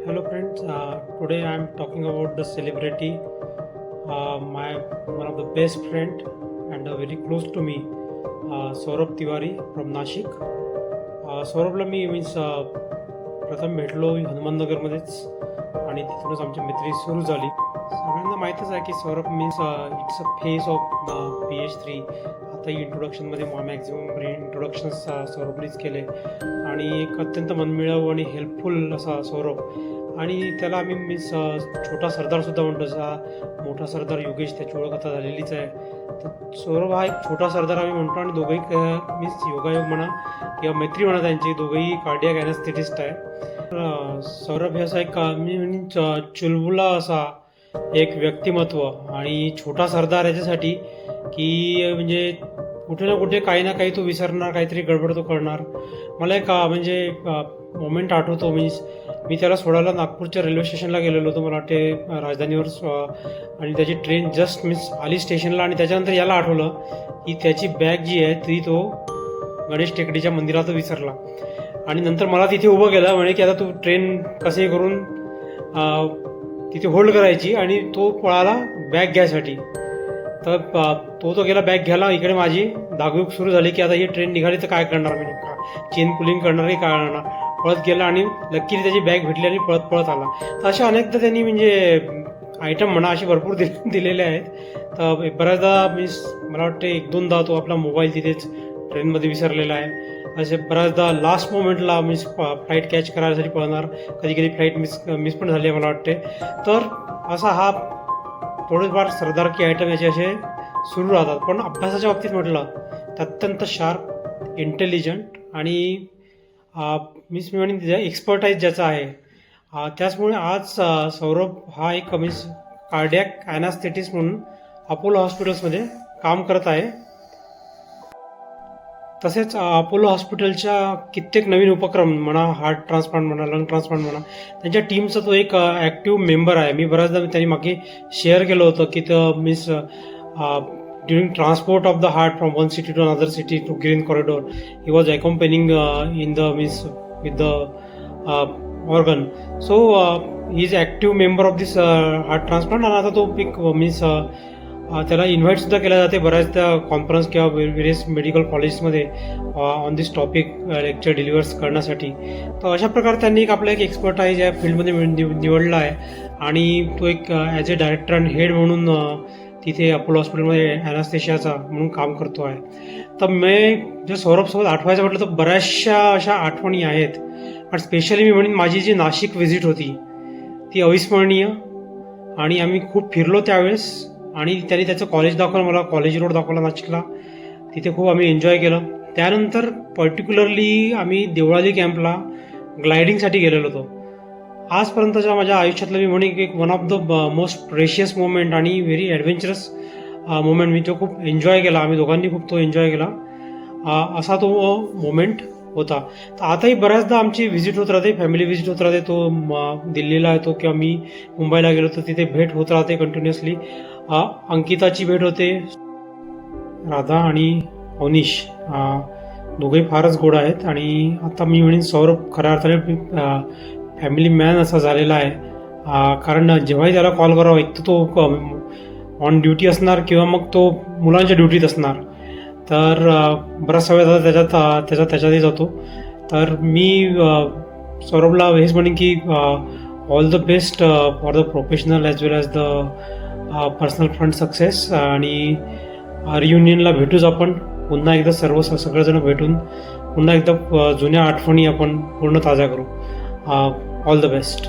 Hello friends, today I am talking about the celebrity, my one of the best friend and very close to me, Saurabh Tiwari from Nashik. सौरभला मी प्रथम भेटलो हनुमाननगरमध्येच आणि तिथूनच आमची मैत्री सुरू झाली. सगळ्यांना माहीतच आहे की Saurabh it's a face of PH3. आताही इंट्रोडक्शनमध्ये मॅक्झिमम इंट्रोडक्शन्स सौरभनेच केले आणि एक अत्यंत मनमिळावू आणि हेल्पफुल असा सौरभ. आणि त्याला आम्ही छोटा सरदारसुद्धा म्हणतो. जसा मोठा सरदार योगेश, त्याची ओळख आता झालेलीच आहे. तर सौरभ हा एक छोटा सरदार आम्ही म्हणतो आणि दोघंही योगायोग म्हणा किंवा मैत्री म्हणा, त्यांची दोघंही कार्डियाक ॲनेस्थेटिस्ट आहे. सौरभ हे असा एक चुलबुला असा एक व्यक्तिमत्व आणि छोटा सरदार याच्यासाठी की म्हणजे कुठे ना कुठे काही ना काही तो विसरणार, काहीतरी गडबड तो करणार. मला एक मोमेंट आठवतो. मी त्याला सोडायला नागपूरच्या रेल्वे स्टेशनला गेलेलो होतो, मला वाटते राजधानीवर, आणि त्याची ट्रेन जस्ट आली स्टेशनला आणि त्याच्यानंतर याला आठवलं की त्याची बॅग जी आहे ती तो गणेश टेकडीच्या मंदिरात विसरला. आणि नंतर मला तिथे उभं केलं, म्हणे की आता तू ट्रेन कसे करून तिथे होल्ड करायची, आणि तो पळाला बॅग घ्यायसाठी. तर तो गेला बॅग घ्यायला. इकडे माझी धाकधूक सुरू झाली की आता ही ट्रेन निघाली तर काय करणार, मी चेन पुलिंग करणार काय करणार. पळत गेला आणि लकीली त्याची बॅग भेटली आणि पळत आला. तर अशा अनेकदा त्यांनी म्हणजे आयटम म्हणा असे भरपूर दिलेले आहेत. तर बऱ्याचदा मला वाटते 1-2दा तो आपला मोबाईल तिथेच ट्रेनमध्ये विसरलेला आहे. असे बऱ्याचदा लास्ट मोमेंटला फ्लाईट कॅच करायसाठी पळणार, कधी कधी फ्लाईट मिस पण झाली आहे मला वाटते. तर असा हा थोडेफार सरदारकी आयटम याचे असे सुरू राहतात. पण अभ्यासाच्या बाबतीत म्हटलं तर अत्यंत शार्प, इंटेलिजंट आणि मी म्हणेन एक्सपर्टाईज ज्याचा आहे. त्याचमुळे आज सौरभ हा एक कार्डियाक ॲनास्थेटिस्ट म्हणून अपोलो हॉस्पिटल्समध्ये काम करत आहे. तसेच अपोलो हॉस्पिटलच्या कित्येक नवीन उपक्रम म्हणा, हार्ट ट्रान्सप्लांट म्हणा, लंग ट्रान्सप्लांट म्हणा, त्यांच्या टीमचा तो एक ॲक्टिव्ह मेंबर आहे. मी बऱ्याचदा त्यांनी मागे शेअर केलं होतं की during transport of the heart from one city to another city to green corridor, he was accompanying in the with the organ. So he is active member of this heart transplant. आणि आता तो त्याला invite सुद्धा केला जाते बऱ्याचदा conference किंवा various medical कॉलेजेसमध्ये on this topic lecture delivers करण्यासाठी. तर अशा प्रकारे त्यांनी आपला एक एक्सपर्टाईज या फील्डमध्ये निवडला आहे आणि तो एक as a director and head म्हणून तिथे अपोलो हॉस्पिटलमध्ये ॲनास्थेशियाचा म्हणून काम करतो आहे. तर जर सौरभसोबत आठवायचं म्हटलं तर बऱ्याचशा अशा आठवणी आहेत. पण स्पेशली मी म्हणेन माझी जी नाशिक व्हिजिट होती ती अविस्मरणीय, आणि आम्ही खूप फिरलो त्यावेळेस. आणि त्यांनी त्याचं कॉलेज दाखवलं मला, कॉलेज रोड दाखवला नाशिकला. तिथे खूप आम्ही एन्जॉय केलं. त्यानंतर पर्टिक्युलरली आम्ही देवळाली कॅम्पला ग्लायडिंगसाठी गेलेलो होतो. आजपर्यंतच्या माझ्या आयुष्यातलं मी म्हणेन की one of the most precious moment आणि व्हेरी ॲडव्हेंचरस मोमेंट. मी तो खूप एन्जॉय केला, आम्ही दोघांनी खूप तो एन्जॉय केला. असा तो मोमेंट होता. तर आताही बऱ्याचदा आमची व्हिजिट होत राहते, फॅमिली व्हिजिट होत राहते. तो दिल्लीला येतो किंवा मी मुंबईला गेलो तर तिथे भेट होत राहते कंटिन्युअसली. अंकिताची भेट होते. राधा आणि अवनीश दोघेही फारच गोड आहेत. आणि आता मी म्हणेन सौरभ खऱ्या अर्थाने फॅमिली मॅन असा झालेला आहे. कारण जेव्हाही त्याला कॉल करावा, एक तर तो ऑन ड्युटी असणार किंवा मग तो मुलांच्या ड्युटीत असणार. तर बराचसा वेळ त्याच्यातही जातो. तर मी सौरभला हेच म्हणेन की all the best for the professional as well as the personal front success. आणि रियुनियनला भेटूच आपण पुन्हा एकदा, सगळेजण भेटून पुन्हा एकदा जुन्या आठवणी आपण पूर्ण ताज्या करू. All the best.